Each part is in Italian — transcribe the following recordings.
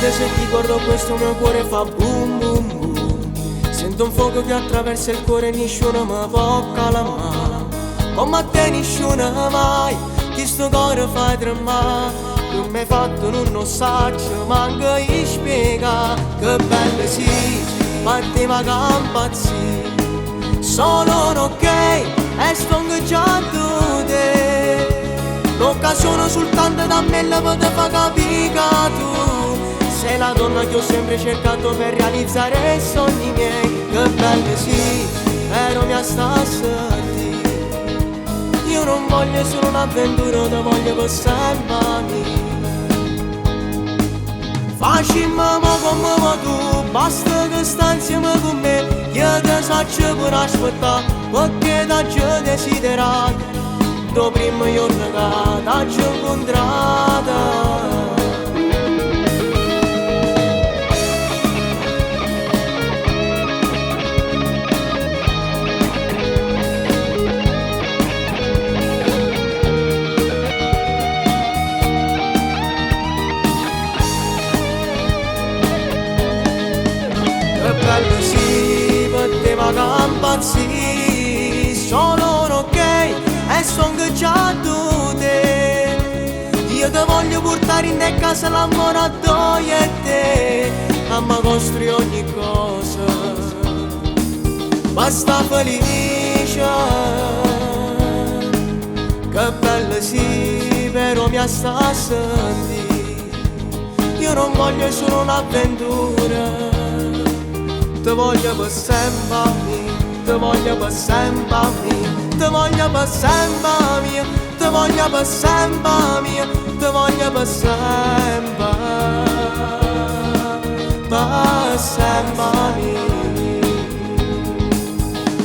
volte se ti guardo questo mio cuore fa boom boom boom. Sento un fuoco che attraversa il cuore e nessuno mi può calmare. Come a te nessuno mai, che sto cuore fai tremare. Tu mi hai fatto non saggio, manco io spiega. Che bello sì, partiva campazzi. Sono un ok e sto ingaggiando te. L'occasione soltanto da me la poter far capire che tu sei la donna che ho sempre cercato per realizzare i sogni miei. Che bello sì, però mi astassi. Io non voglio solo un'avventura, ti voglio per sempre. Facciamo come tu, basta che stai insieme con me. Io ti saggio per aspettare, perché da già desiderato. Do primo giorno che t'ho incontrata. Che bello sì, poteva campazzi. Sono un ok e sto ingaggiato te. Io ti voglio portare in te casa l'amore a noi e te. Amma costruire ogni cosa, basta felice. Che bello sì, però mi sta a sentire. Io non voglio solo un'avventura, ti voglio per sempre, ti voglio per sempre. Ti voglio per sempre mia, ti voglio per sempre mia, ti voglio per sempre mia.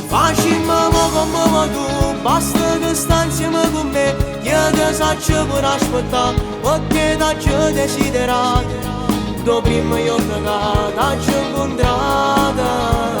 Facciamo come tu, basta che stai insieme con me. Io ti saggio per aspettare, perché da già desiderato. Do primo giorno che t'ho incontrata.